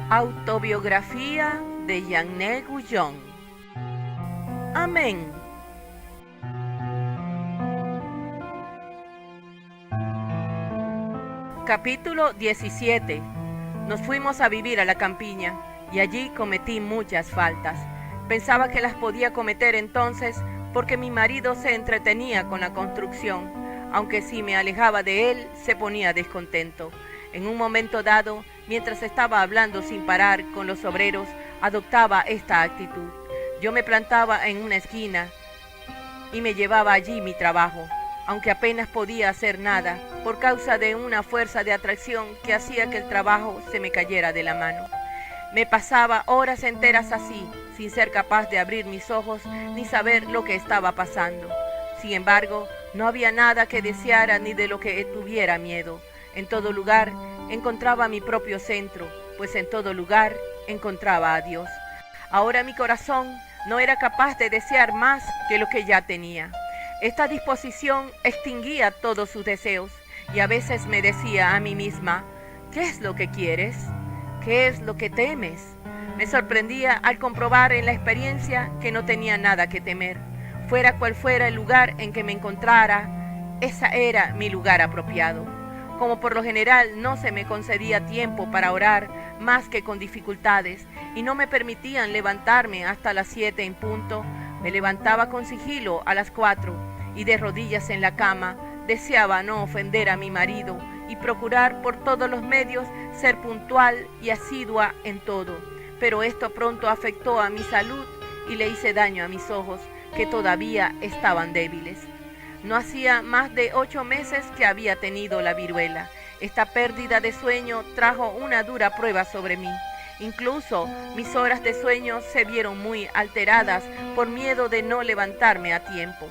Autobiografía de Jeanne Guyon. Amén. Capítulo 17. Nos fuimos a vivir a la campiña y allí cometí muchas faltas. Pensaba que las podía cometer entonces porque mi marido se entretenía con la construcción, aunque si me alejaba de él se ponía descontento. En un momento dado, mientras estaba hablando sin parar con los obreros, adoptaba esta actitud. Yo me plantaba en una esquina y me llevaba allí mi trabajo, aunque apenas podía hacer nada, por causa de una fuerza de atracción que hacía que el trabajo se me cayera de la mano. Me pasaba horas enteras así, sin ser capaz de abrir mis ojos ni saber lo que estaba pasando. Sin embargo, no había nada que deseara ni de lo que tuviera miedo. En todo lugar encontraba mi propio centro, pues en todo lugar encontraba a Dios. Ahora mi corazón no era capaz de desear más que lo que ya tenía. Esta disposición extinguía todos sus deseos y a veces me decía a mí misma: ¿qué es lo que quieres? ¿Qué es lo que temes? Me sorprendía al comprobar en la experiencia que no tenía nada que temer. Fuera cual fuera el lugar en que me encontrara, ese era mi lugar apropiado. Como por lo general no se me concedía tiempo para orar más que con dificultades y no me permitían levantarme hasta las 7 en punto, me levantaba con sigilo a las 4 y de rodillas en la cama deseaba no ofender a mi marido y procurar por todos los medios ser puntual y asidua en todo. Pero esto pronto afectó a mi salud y le hice daño a mis ojos, que todavía estaban débiles. No hacía más de 8 meses que había tenido la viruela. Esta pérdida de sueño trajo una dura prueba sobre mí. Incluso mis horas de sueño se vieron muy alteradas por miedo de no levantarme a tiempo.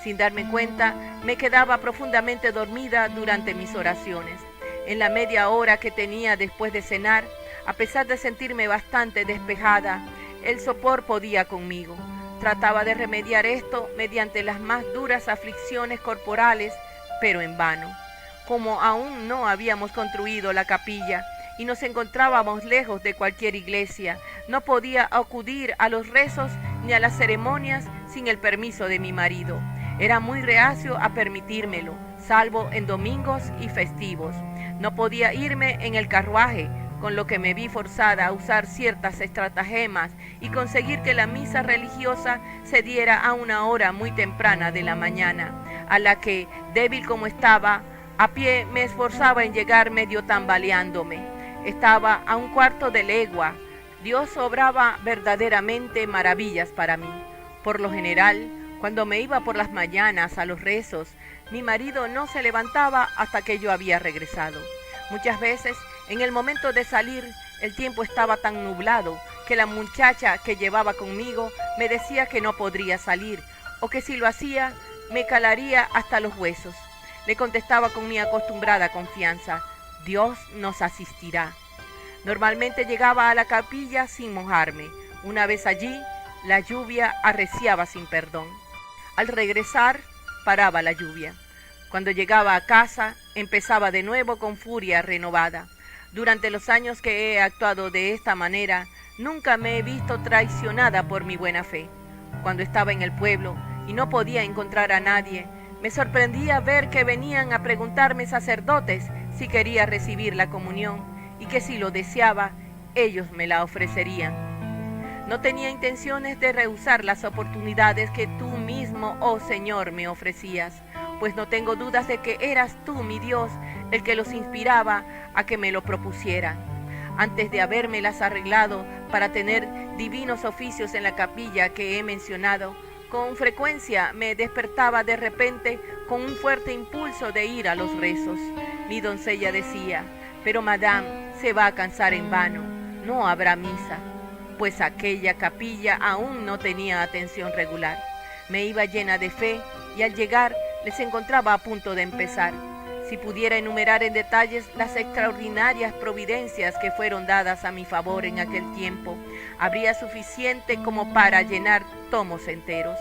Sin darme cuenta, me quedaba profundamente dormida durante mis oraciones. En la media hora que tenía después de cenar, a pesar de sentirme bastante despejada, el sopor podía conmigo. Trataba de remediar esto mediante las más duras aflicciones corporales, pero en vano. Como aún no habíamos construido la capilla y nos encontrábamos lejos de cualquier iglesia, no podía acudir a los rezos ni a las ceremonias sin el permiso de mi marido. Era muy reacio a permitírmelo, salvo en domingos y festivos. No podía irme en el carruaje, con lo que me vi forzada a usar ciertas estratagemas y conseguir que la misa religiosa se diera a una hora muy temprana de la mañana, a la que, débil como estaba, a pie me esforzaba en llegar medio tambaleándome. Estaba a un cuarto de legua. Dios obraba verdaderamente maravillas para mí. Por lo general, cuando me iba por las mañanas a los rezos, mi marido no se levantaba hasta que yo había regresado. Muchas veces, en el momento de salir, el tiempo estaba tan nublado que la muchacha que llevaba conmigo me decía que no podría salir, o que si lo hacía, me calaría hasta los huesos. Le contestaba con mi acostumbrada confianza: Dios nos asistirá. Normalmente llegaba a la capilla sin mojarme. Una vez allí, la lluvia arreciaba sin perdón. Al regresar, paraba la lluvia. Cuando llegaba a casa, empezaba de nuevo con furia renovada. Durante los años que he actuado de esta manera, nunca me he visto traicionada por mi buena fe. Cuando estaba en el pueblo y no podía encontrar a nadie, me sorprendía ver que venían a preguntarme sacerdotes si quería recibir la comunión y que si lo deseaba, ellos me la ofrecerían. No tenía intenciones de rehusar las oportunidades que tú mismo, oh Señor, me ofrecías, pues no tengo dudas de que eras tú, mi Dios, el que los inspiraba a que me lo propusieran. Antes de habérmelas arreglado para tener divinos oficios en la capilla que he mencionado, con frecuencia me despertaba de repente con un fuerte impulso de ir a los rezos. Mi doncella decía: pero madame, se va a cansar en vano, no habrá misa, pues aquella capilla aún no tenía atención regular. Me iba llena de fe y al llegar les encontraba a punto de empezar. Si pudiera enumerar en detalles las extraordinarias providencias que fueron dadas a mi favor en aquel tiempo, habría suficiente como para llenar tomos enteros.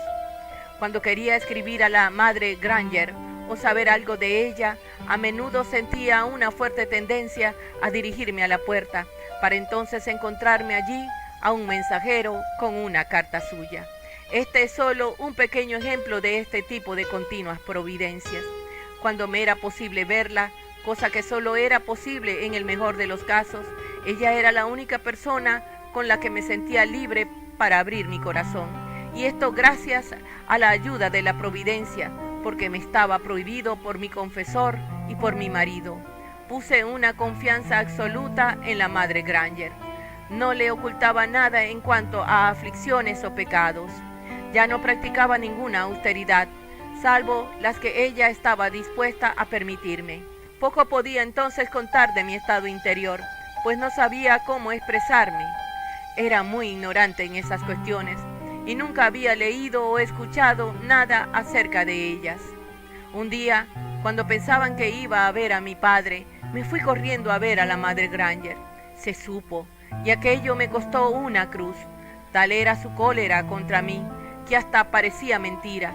Cuando quería escribir a la madre Granger o saber algo de ella, a menudo sentía una fuerte tendencia a dirigirme a la puerta, para entonces encontrarme allí a un mensajero con una carta suya. Este es solo un pequeño ejemplo de este tipo de continuas providencias. Cuando me era posible verla, cosa que solo era posible en el mejor de los casos, ella era la única persona con la que me sentía libre para abrir mi corazón. Y esto gracias a la ayuda de la providencia, porque me estaba prohibido por mi confesor y por mi marido. Puse una confianza absoluta en la Madre Granger. No le ocultaba nada en cuanto a aflicciones o pecados. Ya no practicaba ninguna austeridad, salvo las que ella estaba dispuesta a permitirme. Poco podía entonces contar de mi estado interior, pues no sabía cómo expresarme. Era muy ignorante en esas cuestiones y nunca había leído o escuchado nada acerca de ellas. Un día, cuando pensaban que iba a ver a mi padre, me fui corriendo a ver a la Madre Granger. Se supo, y aquello me costó una cruz. Tal era su cólera contra mí, que hasta parecía mentira.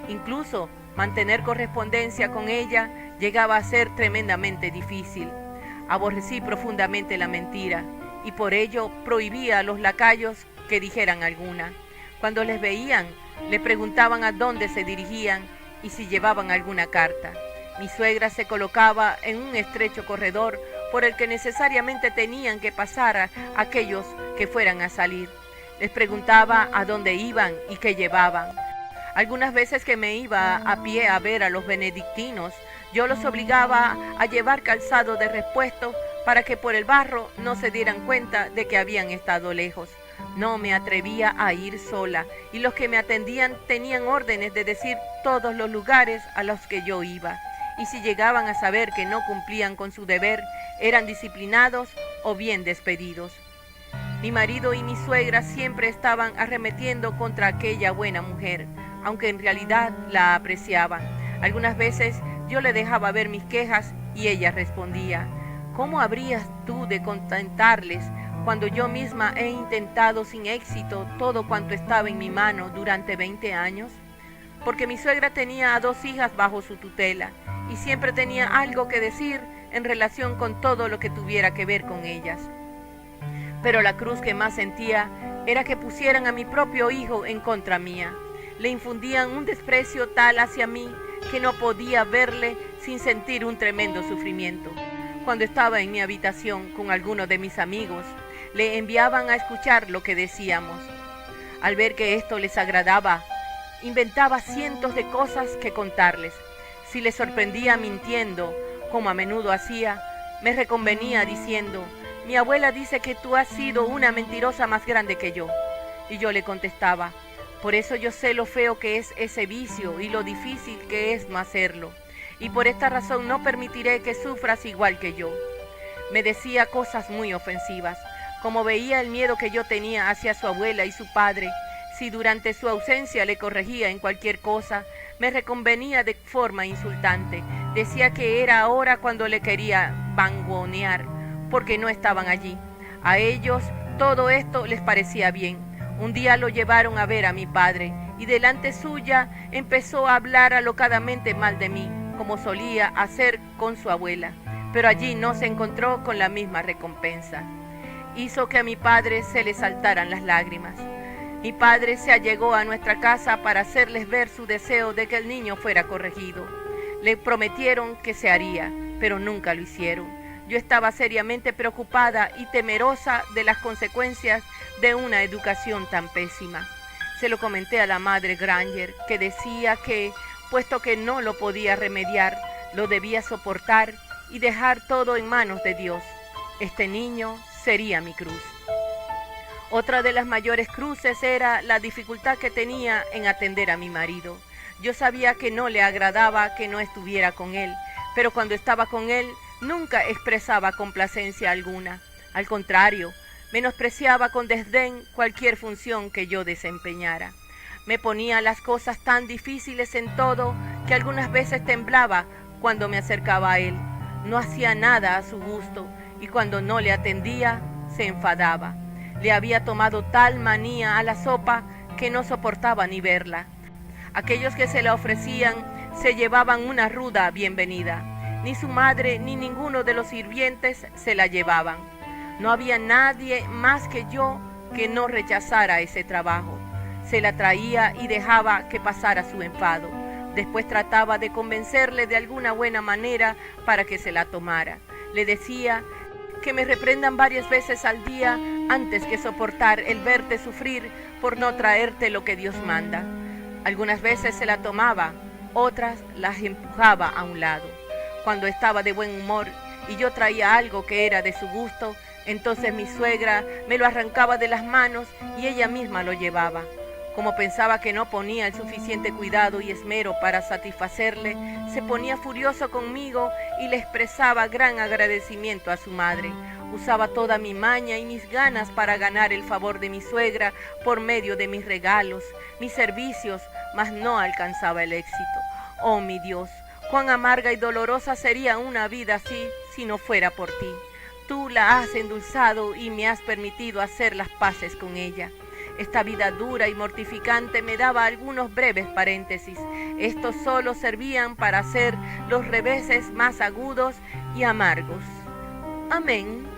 Incluso mantener correspondencia con ella llegaba a ser tremendamente difícil. Aborrecí profundamente la mentira, y por ello prohibía a los lacayos que dijeran alguna. Cuando les veían, le preguntaban a dónde se dirigían y si llevaban alguna carta. Mi suegra se colocaba en un estrecho corredor por el que necesariamente tenían que pasar aquellos que fueran a salir. Les preguntaba a dónde iban y qué llevaban. Algunas veces que me iba a pie a ver a los benedictinos, yo los obligaba a llevar calzado de repuesto para que por el barro no se dieran cuenta de que habían estado lejos. No me atrevía a ir sola, y los que me atendían tenían órdenes de decir todos los lugares a los que yo iba, y si llegaban a saber que no cumplían con su deber, eran disciplinados o bien despedidos. Mi marido y mi suegra siempre estaban arremetiendo contra aquella buena mujer, aunque en realidad la apreciaban. Algunas veces yo le dejaba ver mis quejas y ella respondía: ¿cómo habrías tú de contentarles cuando yo misma he intentado sin éxito todo cuanto estaba en mi mano durante 20 años? Porque mi suegra tenía a 2 hijas bajo su tutela y siempre tenía algo que decir en relación con todo lo que tuviera que ver con ellas. Pero la cruz que más sentía era que pusieran a mi propio hijo en contra mía. Le infundían un desprecio tal hacia mí que no podía verle sin sentir un tremendo sufrimiento. Cuando estaba en mi habitación con alguno de mis amigos, le enviaban a escuchar lo que decíamos. Al ver que esto les agradaba, inventaba cientos de cosas que contarles. Si les sorprendía mintiendo, como a menudo hacía, me reconvenía diciendo: mi abuela dice que tú has sido una mentirosa más grande que yo. Y yo le contestaba: por eso yo sé lo feo que es ese vicio y lo difícil que es no hacerlo. Y por esta razón no permitiré que sufras igual que yo. Me decía cosas muy ofensivas. Como veía el miedo que yo tenía hacia su abuela y su padre, si durante su ausencia le corregía en cualquier cosa, me reconvenía de forma insultante. Decía que era ahora cuando le quería vangonear, porque no estaban allí. A ellos todo esto les parecía bien. Un día lo llevaron a ver a mi padre, y delante suya empezó a hablar alocadamente mal de mí, como solía hacer con su abuela. Pero allí no se encontró con la misma recompensa. Hizo que a mi padre se le saltaran las lágrimas. Mi padre se allegó a nuestra casa para hacerles ver su deseo de que el niño fuera corregido. Le prometieron que se haría, pero nunca lo hicieron. Yo estaba seriamente preocupada y temerosa de las consecuencias de una educación tan pésima. Se lo comenté a la Madre Granger, que decía que, puesto que no lo podía remediar, lo debía soportar y dejar todo en manos de Dios. Este niño sería mi cruz. Otra de las mayores cruces era la dificultad que tenía en atender a mi marido. Yo sabía que no le agradaba que no estuviera con él, pero cuando estaba con él nunca expresaba complacencia alguna. Al contrario, menospreciaba con desdén cualquier función que yo desempeñara. Me ponía las cosas tan difíciles en todo que algunas veces temblaba cuando me acercaba a él. No hacía nada a su gusto y cuando no le atendía se enfadaba. Le había tomado tal manía a la sopa que no soportaba ni verla. Aquellos que se la ofrecían se llevaban una ruda bienvenida. Ni su madre ni ninguno de los sirvientes se la llevaban. No había nadie más que yo que no rechazara ese trabajo. Se la traía y dejaba que pasara su enfado. Después trataba de convencerle de alguna buena manera para que se la tomara. Le decía que me reprendan varias veces al día antes que soportar el verte sufrir por no traerte lo que Dios manda. Algunas veces se la tomaba, otras las empujaba a un lado. Cuando estaba de buen humor y yo traía algo que era de su gusto, entonces mi suegra me lo arrancaba de las manos y ella misma lo llevaba. Como pensaba que no ponía el suficiente cuidado y esmero para satisfacerle, se ponía furioso conmigo y le expresaba gran agradecimiento a su madre. Usaba toda mi maña y mis ganas para ganar el favor de mi suegra por medio de mis regalos, mis servicios, mas no alcanzaba el éxito. Oh, mi Dios, cuán amarga y dolorosa sería una vida así si no fuera por ti. Tú la has endulzado y me has permitido hacer las paces con ella. Esta vida dura y mortificante me daba algunos breves paréntesis. Estos solo servían para hacer los reveses más agudos y amargos. Amén.